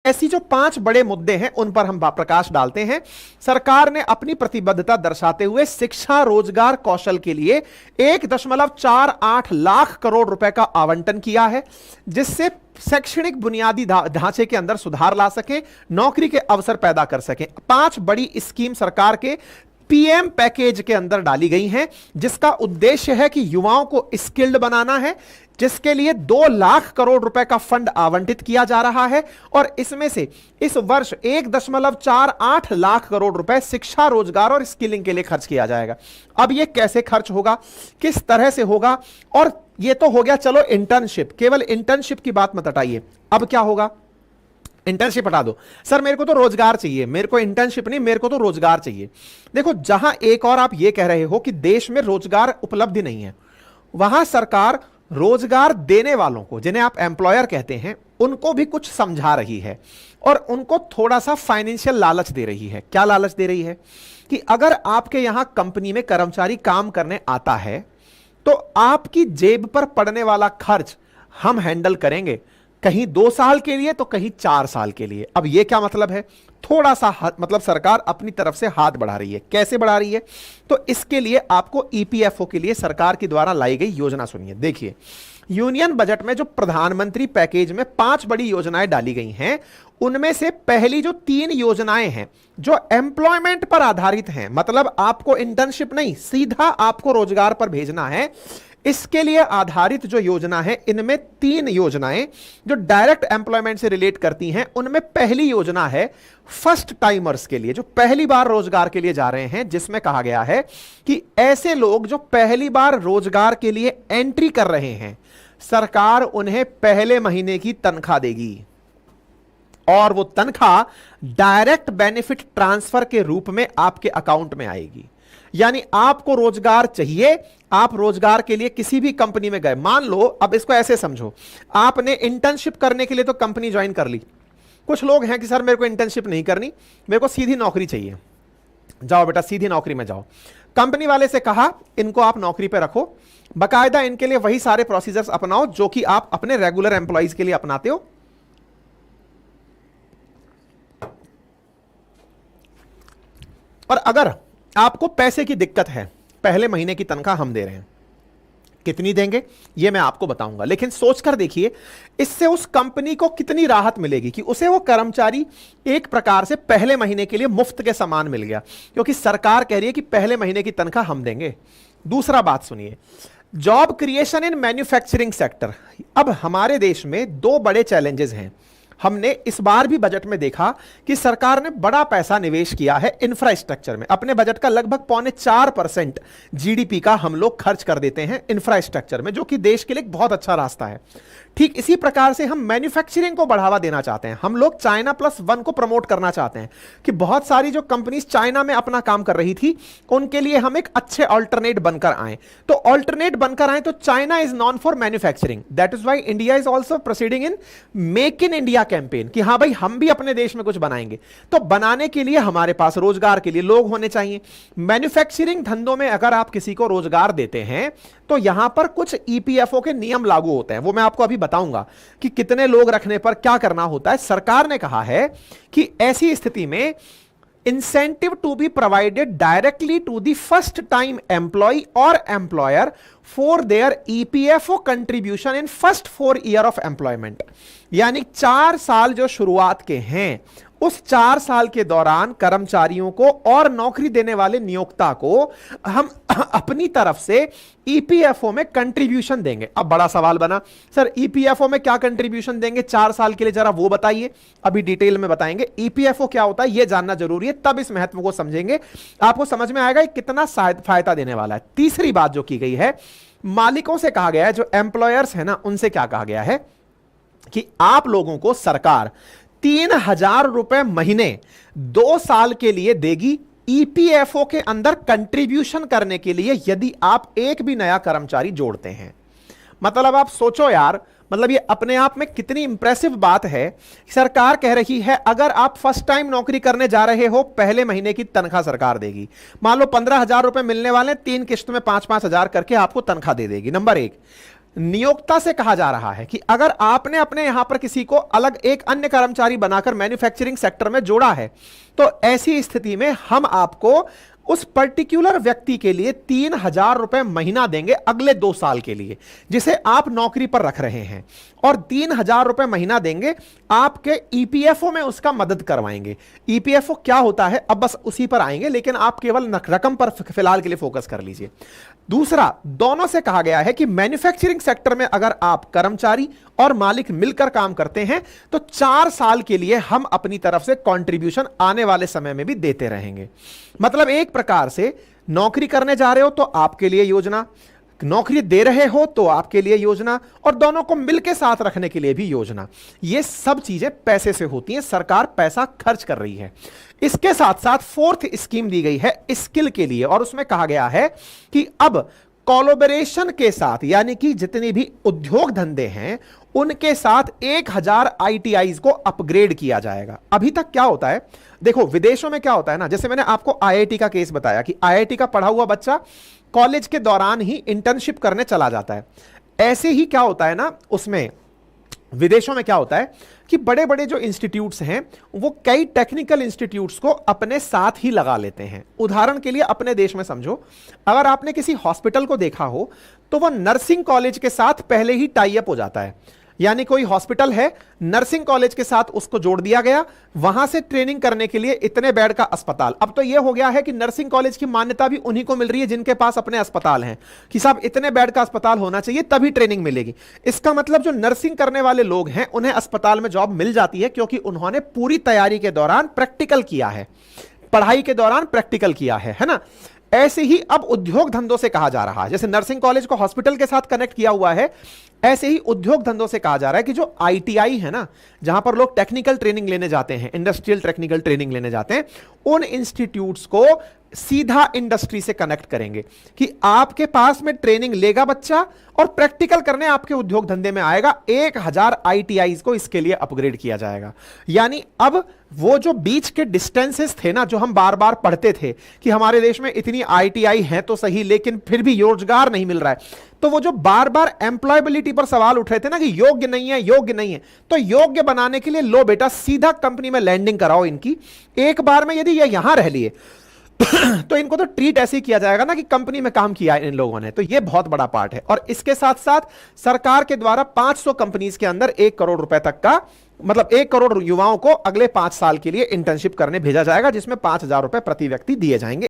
ऐसी जो 5 बड़े मुद्दे हैं उन पर हम प्रकाश डालते हैं। सरकार ने अपनी प्रतिबद्धता दर्शाते हुए शिक्षा, रोजगार, कौशल के लिए 1.48 लाख करोड़ रुपए का आवंटन किया है, जिससे शैक्षणिक बुनियादी ढांचे के अंदर सुधार ला सके, नौकरी के अवसर पैदा कर सके। 5 बड़ी स्कीम सरकार के पीएम पैकेज के अंदर डाली गई हैं, जिसका उद्देश्य है कि युवाओं को स्किल्ड बनाना है, जिसके लिए 2 लाख करोड़ रुपए का फंड आवंटित किया जा रहा है। और इसमें से इस वर्ष 1.48 लाख करोड़ रुपए शिक्षा, रोजगार और स्किलिंग के लिए खर्च किया जाएगा। अब यह कैसे खर्च होगा, किस तरह से होगा, और यह तो हो गया चलो इंटर्नशिप, केवल इंटर्नशिप की बात मत हटाइए। अब क्या होगा, इंटर्नशिप हटा दो, सर मेरे को तो रोजगार चाहिए, मेरे को इंटर्नशिप नहीं, मेरे को तो रोजगार चाहिए। देखो, जहां एक और आप ये कह रहे हो कि देश में रोजगार उपलब्ध नहीं है, वहां सरकार रोजगार देने वालों को, जिन्हें आप एम्प्लॉयर कहते हैं, उनको भी कुछ समझा रही है और उनको थोड़ा सा फाइनेंशियल लालच दे रही है। क्या लालच दे रही है कि अगर आपके यहां कंपनी में कर्मचारी काम करने आता है तो आपकी जेब पर पड़ने वाला खर्च हम हैंडल करेंगे, कहीं 2 साल के लिए तो कहीं 4 साल के लिए। अब यह क्या मतलब है, थोड़ा सा मतलब सरकार अपनी तरफ से हाथ बढ़ा रही है। कैसे बढ़ा रही है, तो इसके लिए आपको ईपीएफओ के लिए सरकार के द्वारा लाई गई योजना सुनिए। देखिए, यूनियन बजट में जो प्रधानमंत्री पैकेज में 5 बड़ी योजनाएं डाली गई हैं, उनमें से पहली जो 3 योजनाएं हैं जो एम्प्लॉयमेंट पर आधारित हैं, मतलब आपको इंटर्नशिप नहीं, सीधा आपको रोजगार पर भेजना है, इसके लिए आधारित जो योजना है, इनमें 3 योजनाएं जो डायरेक्ट एम्प्लॉयमेंट से रिलेट करती हैं। उनमें पहली योजना है फर्स्ट टाइमर्स के लिए, जो पहली बार रोजगार के लिए जा रहे हैं, जिसमें कहा गया है कि ऐसे लोग जो पहली बार रोजगार के लिए एंट्री कर रहे हैं, सरकार उन्हें पहले महीने की तनख्वाह देगी और वो तनख्वाह डायरेक्ट बेनिफिट ट्रांसफर के रूप में आपके अकाउंट में आएगी। यानी आपको रोजगार चाहिए, आप रोजगार के लिए किसी भी कंपनी में गए, मान लो, अब इसको ऐसे समझो, आपने इंटर्नशिप करने के लिए तो कंपनी ज्वाइन कर ली। कुछ लोग हैं कि सर मेरे को इंटर्नशिप नहीं करनी, मेरे को सीधी नौकरी चाहिए। जाओ बेटा सीधी नौकरी में जाओ। कंपनी वाले से कहा इनको आप नौकरी पे रखो, बाकायदा इनके लिए वही सारे प्रोसीजर्स अपनाओ जो कि आप अपने रेगुलर एम्प्लॉइज के लिए अपनाते हो। और अगर आपको पैसे की दिक्कत है, पहले महीने की तनख्वाह हम दे रहे हैं, कितनी देंगे ये मैं आपको बताऊंगा, लेकिन सोचकर देखिए इससे उस कंपनी को कितनी राहत मिलेगी कि उसे वो कर्मचारी एक प्रकार से पहले महीने के लिए मुफ्त के समान मिल गया, क्योंकि सरकार कह रही है कि पहले महीने की तनख्वाह हम देंगे। दूसरा बात सुनिए, job creation in manufacturing sector. अब हमारे देश में 2 बड़े चैलेंजेस हैं। हमने इस बार भी बजट में देखा कि सरकार ने बड़ा पैसा निवेश किया है इंफ्रास्ट्रक्चर में। अपने बजट का लगभग 4.25% जीडीपी का हम लोग खर्च कर देते हैं इंफ्रास्ट्रक्चर में, जो कि देश के लिए एक बहुत अच्छा रास्ता है। ठीक इसी प्रकार से हम मैन्युफैक्चरिंग को बढ़ावा देना चाहते हैं। हम लोग चाइना +1 को प्रमोट करना चाहते हैं कि बहुत सारी जो कंपनीज चाइना में अपना काम कर रही थी, उनके लिए हम एक अच्छे ऑल्टरनेट बनकर आए। तो ऑल्टरनेट बनकर आए तो China is non for manufacturing, that is why India is also proceeding in make in India campaign कि हां भाई हम भी अपने देश में कुछ बनाएंगे। तो बनाने के लिए हमारे पास रोजगार के लिए लोग होने चाहिए। मैन्युफैक्चरिंग धंधों में अगर आप किसी को रोजगार देते हैं तो यहां पर कुछ ईपीएफओ के नियम लागू होते हैं, वो मैं आपको अभी बताऊंगा कि कितने लोग रखने पर क्या करना होता है। सरकार ने कहा है कि ऐसी स्थिति में incentive to be provided directly to the first time employee और employer for their EPFO contribution in first 4 year of employment. यानी 4 साल जो शुरुआत के हैं, उस 4 साल के दौरान कर्मचारियों को और नौकरी देने वाले नियोक्ता को हम अपनी तरफ से ईपीएफओ में कंट्रीब्यूशन देंगे। अब बड़ा सवाल बना, सर ईपीएफओ में क्या कंट्रीब्यूशन देंगे 4 साल के लिए, जरा वो बताइए। अभी डिटेल में बताएंगे। ईपीएफओ क्या होता है यह जानना जरूरी है, तब इस महत्व को समझेंगे, आपको समझ में आएगा कितना फायदा देने वाला है। तीसरी बात जो की गई है, मालिकों से कहा गया है, जो एम्प्लॉयर्स है ना, उनसे क्या कहा गया है कि आप लोगों को सरकार 3,000 रुपए महीने 2 साल के लिए देगी ईपीएफओ के अंदर कंट्रीब्यूशन करने के लिए, यदि आप एक भी नया कर्मचारी जोड़ते हैं। मतलब आप सोचो यार, मतलब ये अपने आप में कितनी इंप्रेसिव बात है। सरकार कह रही है अगर आप फर्स्ट टाइम नौकरी करने जा रहे हो, पहले महीने की तनख्वाह सरकार देगी। मान लो 15,000 रुपए मिलने वाले, 3 किश्त में 5-5 हजार करके आपको तनख्वाह दे देगी। नंबर 1। नियोक्ता से कहा जा रहा है कि अगर आपने अपने यहां पर किसी को अलग एक अन्य कर्मचारी बनाकर मैन्युफैक्चरिंग सेक्टर में जोड़ा है, तो ऐसी स्थिति में हम आपको उस पर्टिकुलर व्यक्ति के लिए 3,000 रुपए महीना देंगे अगले 2 साल के लिए, जिसे आप नौकरी पर रख रहे हैं, और 3,000 रुपए महीना देंगे, आपके ईपीएफओ में उसका मदद करवाएंगे। ईपीएफओ क्या होता है अब बस उसी पर आएंगे, लेकिन आप केवल रकम पर फिलहाल के लिए फोकस कर लीजिए। दूसरा, दोनों से कहा गया है कि मैन्युफैक्चरिंग सेक्टर में अगर आप कर्मचारी और मालिक मिलकर काम करते हैं तो 4 साल के लिए हम अपनी तरफ से कंट्रीब्यूशन आने वाले समय में भी देते रहेंगे। मतलब एक प्रकार से नौकरी करने जा रहे हो तो आपके लिए योजना, नौकरी दे रहे हो तो आपके लिए योजना, और दोनों को मिलकर साथ रखने के लिए भी योजना। ये सब चीजें पैसे से होती हैं, सरकार पैसा खर्च कर रही है। इसके साथ साथ 4th स्कीम दी गई है स्किल के लिए, और उसमें कहा गया है कि अब कोलैबोरेशन के साथ, यानी कि जितनी भी उद्योग धंधे हैं उनके साथ 1,000 आईटीआईज को अपग्रेड किया जाएगा। अभी तक क्या होता है, देखो विदेशों में क्या होता है ना, जैसे मैंने आपको आईआईटी का केस बताया कि आईआईटी का पढ़ा हुआ बच्चा कॉलेज के दौरान ही इंटर्नशिप करने चला जाता है। ऐसे ही क्या होता है ना, उसमें विदेशों में क्या होता है कि बड़े बड़े जो इंस्टीट्यूट्स हैं वो कई टेक्निकल इंस्टीट्यूट्स को अपने साथ ही लगा लेते हैं। उदाहरण के लिए अपने देश में समझो, अगर आपने किसी हॉस्पिटल को देखा हो तो वो नर्सिंग कॉलेज के साथ पहले ही टाई अप हो जाता है। यानी कोई हॉस्पिटल है, नर्सिंग कॉलेज के साथ उसको जोड़ दिया गया, वहां से ट्रेनिंग करने के लिए इतने बेड का अस्पताल। अब तो यह हो गया है कि नर्सिंग कॉलेज की मान्यता भी उन्हीं को मिल रही है जिनके पास अपने अस्पताल हैं, कि साहब इतने बेड का अस्पताल होना चाहिए तभी ट्रेनिंग मिलेगी। इसका मतलब जो नर्सिंग करने वाले लोग हैं उन्हें अस्पताल में जॉब मिल जाती है, क्योंकि उन्होंने पूरी तैयारी के दौरान प्रैक्टिकल किया है, पढ़ाई के दौरान प्रैक्टिकल किया है ना। ऐसे ही अब उद्योग धंधों से कहा जा रहा है, जैसे नर्सिंग कॉलेज को हॉस्पिटल के साथ कनेक्ट किया हुआ है, ऐसे ही उद्योग धंधों से कहा जा रहा है कि जो आईटीआई है ना, जहां पर लोग टेक्निकल ट्रेनिंग लेने जाते हैं, इंडस्ट्रियल टेक्निकल ट्रेनिंग लेने जाते हैं, उन इंस्टीट्यूट्स को सीधा इंडस्ट्री से कनेक्ट करेंगे कि आपके पास में ट्रेनिंग लेगा बच्चा और प्रैक्टिकल करने आपके उद्योग धंधे में आएगा। 1,000 आईटीआईज को इसके लिए अपग्रेड किया जाएगा। यानी अब वो जो बीच के डिस्टेंसेस थे ना, जो हम बार बार पढ़ते थे कि हमारे देश में इतनी आईटीआई है तो सही लेकिन फिर भी रोजगार नहीं मिल रहा है, तो वो जो बार बार एम्प्लॉयबिलिटी पर सवाल उठ रहे थे ना कि योग्य नहीं है, योग्य नहीं है, तो योग्य बनाने के लिए लो बेटा सीधा कंपनी में लैंडिंग कराओ इनकी। एक बार में यदि ये यहां रह लिए तो इनको तो ट्रीट ऐसे ही किया जाएगा ना कि कंपनी में काम किया है इन लोगों ने। तो ये बहुत बड़ा पार्ट है। और इसके साथ साथ सरकार के द्वारा 500 कंपनीज के अंदर 1 करोड़ रुपए तक का, मतलब 1 करोड़ युवाओं को अगले 5 साल के लिए इंटर्नशिप करने भेजा जाएगा, जिसमें 5,000 रुपए प्रति व्यक्ति दिए जाएंगे।